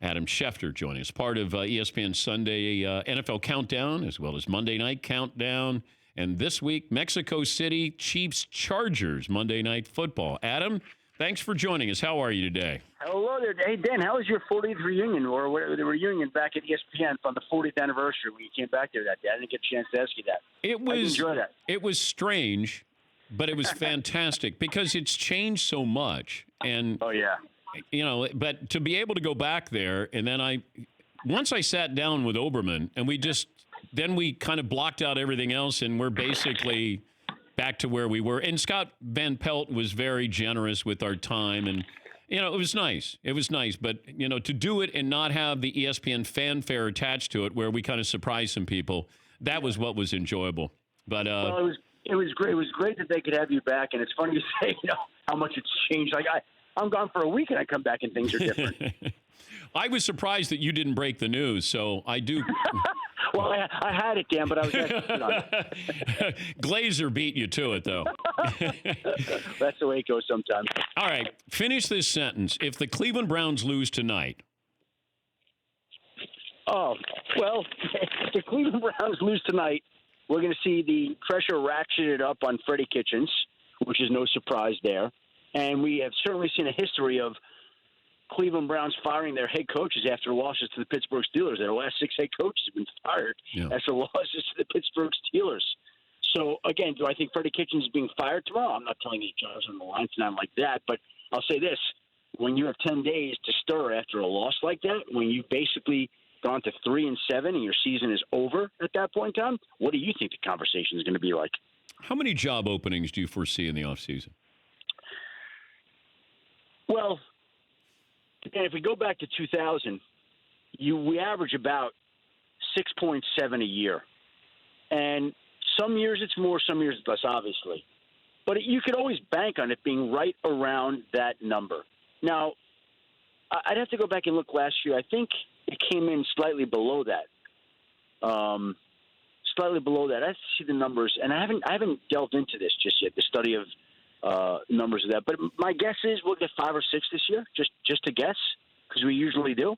Adam Schefter joining us, part of ESPN Sunday NFL Countdown, as well as Monday Night Countdown. And this week, Mexico City Chiefs Chargers Monday Night Football. Adam, thanks for joining us. How are you today? Hello there. Hey, Dan, how was your 40th reunion, or whatever, the reunion back at ESPN on the 40th anniversary when you came back there that day? I didn't get a chance to ask you that. I enjoyed that. It was strange, but it was fantastic because it's changed so much. And oh, yeah. But to be able to go back there, and then once I sat down with Oberman, and then we kind of blocked out everything else, and we're basically back to where we were. And Scott Van Pelt was very generous with our time, and it was nice. It was nice, but to do it and not have the ESPN fanfare attached to it, where we kind of surprised some people, that was what was enjoyable. But well, it was great. It was great that they could have you back, and it's funny to say, how much it's changed. Like I'm gone for a week, and I come back, and things are different. I was surprised that you didn't break the news, so I do. Well, I had it, Dan, but I was actually on it. Glazer beat you to it, though. That's the way it goes sometimes. All right, finish this sentence. If the Cleveland Browns lose tonight. Oh, well, if the Cleveland Browns lose tonight, we're going to see the pressure ratcheted up on Freddie Kitchens, which is no surprise there. And we have certainly seen a history of Cleveland Browns firing their head coaches after losses to the Pittsburgh Steelers. Their last 6 head coaches have been fired after losses to the Pittsburgh Steelers. So, again, do I think Freddie Kitchens is being fired tomorrow? I'm not telling you jobs on the line tonight like that, but I'll say this. When you have 10 days to stir after a loss like that, when you've basically gone to 3-7 and your season is over at that point in time, what do you think the conversation is going to be like? How many job openings do you foresee in the offseason? Well, and if we go back to 2000, we average about 6.7 a year. And some years it's more, some years it's less, obviously. But you could always bank on it being right around that number. Now, I'd have to go back and look last year. I think it came in slightly below that. Slightly below that. I have to see the numbers, and I haven't delved into this just yet, the study of numbers of that. But my guess is we'll get 5 or 6 this year, just to guess, because we usually do.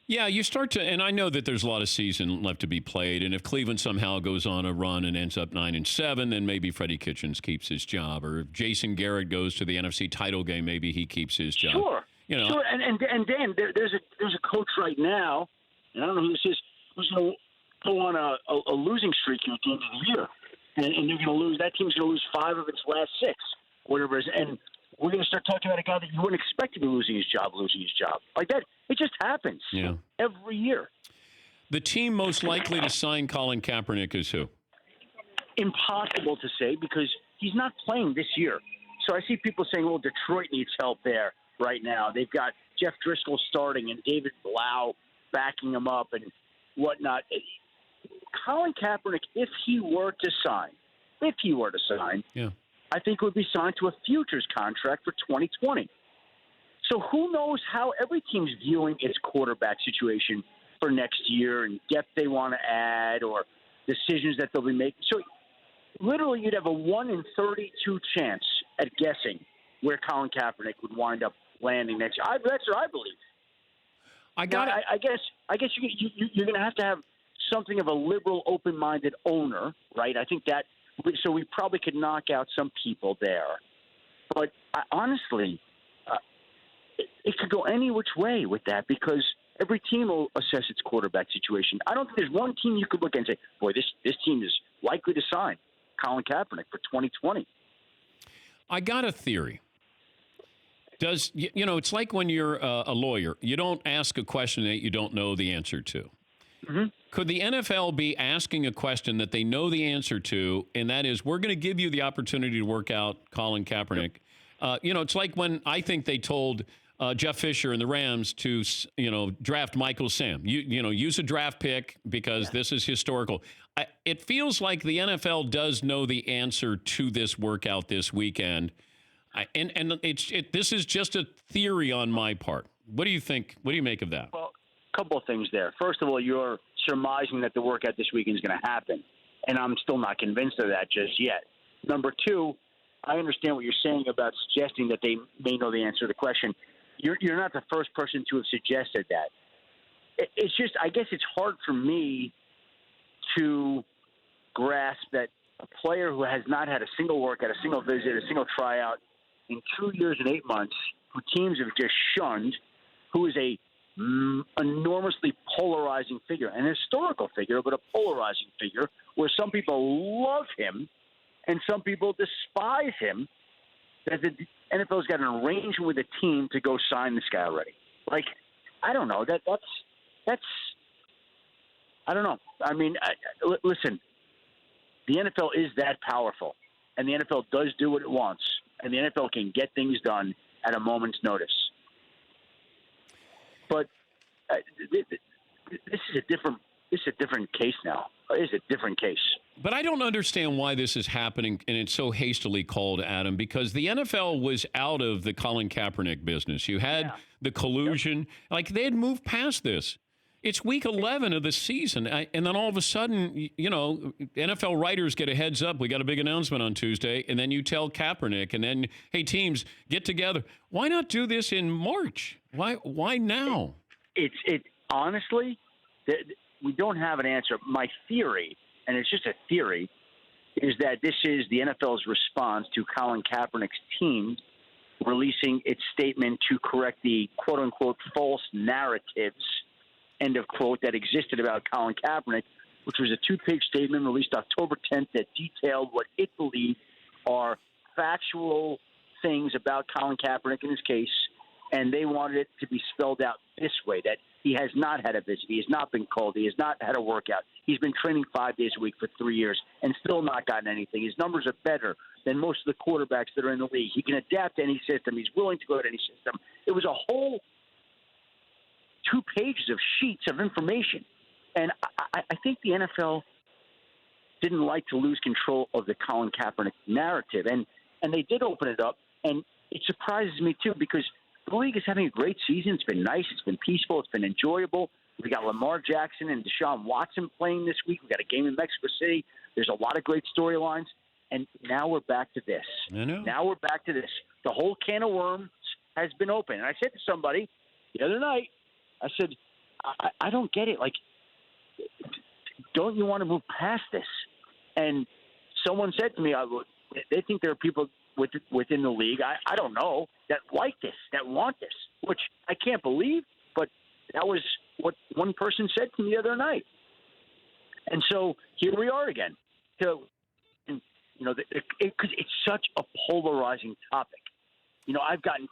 Yeah, you start to, and I know that there's a lot of season left to be played, and if Cleveland somehow goes on a run and ends up 9-7, then maybe Freddie Kitchens keeps his job, or if Jason Garrett goes to the NFC title game, maybe he keeps his job. Sure, sure. And Dan, there's a coach right now, and I don't know who this is, who's going to go on a losing streak here at the end of the year. And they're going to lose. That team's going to lose 5 of its last 6, whatever it is. And we're going to start talking about a guy that you wouldn't expect to be losing his job. Like that, it just happens every year. The team most likely to sign Colin Kaepernick is who? Impossible to say because he's not playing this year. So I see people saying, well, Detroit needs help there right now. They've got Jeff Driscoll starting and David Blau backing him up and whatnot. Colin Kaepernick, if he were to sign, I think would be signed to a futures contract for 2020. So who knows how every team's viewing its quarterback situation for next year and depth they want to add or decisions that they'll be making. So literally you'd have a 1 in 32 chance at guessing where Colin Kaepernick would wind up landing next year. That's what I believe. I guess you're going to have something of a liberal, open-minded owner, right? I think that so we probably could knock out some people there. But honestly, it could go any which way with that because every team will assess its quarterback situation. I don't think there's one team you could look at and say, boy, this team is likely to sign Colin Kaepernick for 2020. I got a theory. It's like when you're a lawyer. You don't ask a question that you don't know the answer to. Mm-hmm. Could the NFL be asking a question that they know the answer to, and that is, we're going to give you the opportunity to work out Colin Kaepernick? It's like when I think they told Jeff Fisher and the Rams to, draft Michael Sam. Use a draft pick because this is historical. It feels like the NFL does know the answer to this workout this weekend. This is just a theory on my part. What do you think? What do you make of that? Well, a couple of things there. First of all, you're surmising that the workout this weekend is going to happen, and I'm still not convinced of that just yet. Number two, I understand what you're saying about suggesting that they may know the answer to the question. you're not the first person to have suggested that. It's just, I guess it's hard for me to grasp that a player who has not had a single workout, a single visit, a single tryout in 2 years and 8 months, who teams have just shunned, who is a enormously polarizing figure, an historical figure, but a polarizing figure, where some people love him and some people despise him, that the NFL's got an arrangement with a team to go sign this guy already. Like, I don't know. That's I don't know. I mean, listen, the NFL is that powerful, and the NFL does do what it wants, and the NFL can get things done at a moment's notice. But this is a different case now. It is a different case. But I don't understand why this is happening, and it's so hastily called, Adam, because the NFL was out of the Colin Kaepernick business. You had the collusion. Yep. Like, they had moved past this. It's week 11 of the season, and then all of a sudden, you know, NFL writers get a heads up. We got a big announcement on Tuesday, and then you tell Kaepernick, and then, hey, teams, get together. Why not do this in March? Why now? It honestly, we don't have an answer. My theory, and it's just a theory, is that this is the NFL's response to Colin Kaepernick's team releasing its statement to correct the quote-unquote false narratives, end of quote, that existed about Colin Kaepernick, which was a 2-page statement released October 10th that detailed what it believed are factual things about Colin Kaepernick in his case, and they wanted it to be spelled out this way, that he has not had a visit, he has not been called, he has not had a workout, he's been training 5 days a week for 3 years and still not gotten anything. His numbers are better than most of the quarterbacks that are in the league. He can adapt to any system. He's willing to go to any system. It was a whole 2 pages of sheets of information. And I think the NFL didn't like to lose control of the Colin Kaepernick narrative. And they did open it up. And it surprises me, too, because the league is having a great season. It's been nice. It's been peaceful. It's been enjoyable. We got Lamar Jackson and Deshaun Watson playing this week. We got a game in Mexico City. There's a lot of great storylines. And now we're back to this. I know. Now we're back to this. The whole can of worms has been opened. And I said to somebody the other night, I said, I don't get it. Like, don't you want to move past this? And someone said to me, they think there are people within the league, I don't know, that like this, that want this, which I can't believe, but that was what one person said to me the other night. And so here we are again. So, you know, because it's such a polarizing topic. You know, I've gotten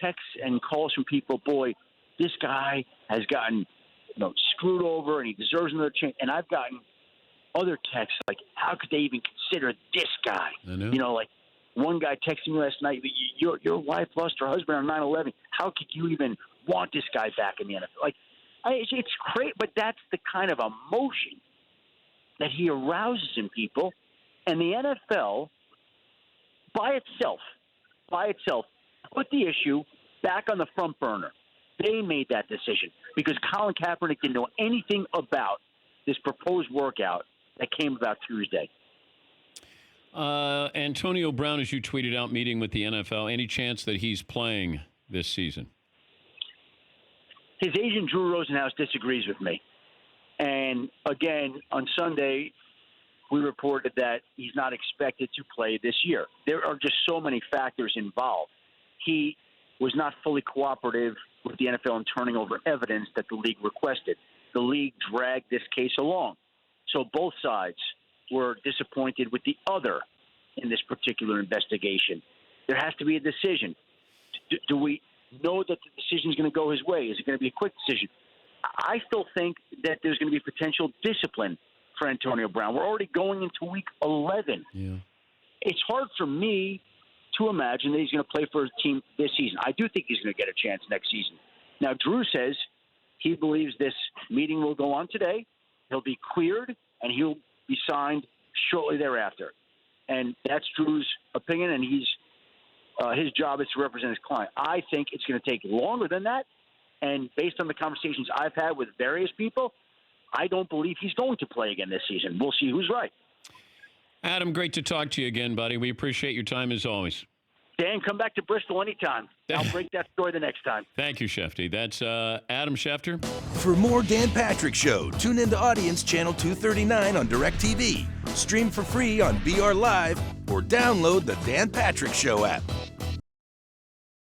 texts and calls from people, boy, this guy has gotten, you know, screwed over and he deserves another chance. And I've gotten other texts like, how could they even consider this guy? I know. You know, like one guy texted me last night, your wife lost her husband on 9/11. How could you even want this guy back in the NFL? Like, it's great, but that's the kind of emotion that he arouses in people. And the NFL, by itself, put the issue back on the front burner. They made that decision because Colin Kaepernick didn't know anything about this proposed workout that came about Tuesday. Antonio Brown, as you tweeted out, meeting with the NFL. Any chance that he's playing this season? His agent, Drew Rosenhaus, disagrees with me. And, again, on Sunday, we reported that he's not expected to play this year. There are just so many factors involved. He was not fully cooperative with the NFL in turning over evidence that the league requested. The league dragged this case along. So both sides were disappointed with the other in this particular investigation. There has to be a decision. Do we know that the decision is going to go his way? Is it going to be a quick decision? I still think that there's going to be potential discipline for Antonio Brown. We're already going into week 11. Yeah. It's hard for me to imagine that he's going to play for his team this season. I do think he's going to get a chance next season. Now, Drew says he believes this meeting will go on today. He'll be cleared, and he'll be signed shortly thereafter. And that's Drew's opinion, and his job is to represent his client. I think it's going to take longer than that, and based on the conversations I've had with various people, I don't believe he's going to play again this season. We'll see who's right. Adam, great to talk to you again, buddy. We appreciate your time as always. Dan, come back to Bristol anytime. I'll break that story the next time. Thank you, Shefty. That's Adam Schefter. For more Dan Patrick Show, tune into Audience Channel 239 on DirecTV. Stream for free on BR Live or download the Dan Patrick Show app.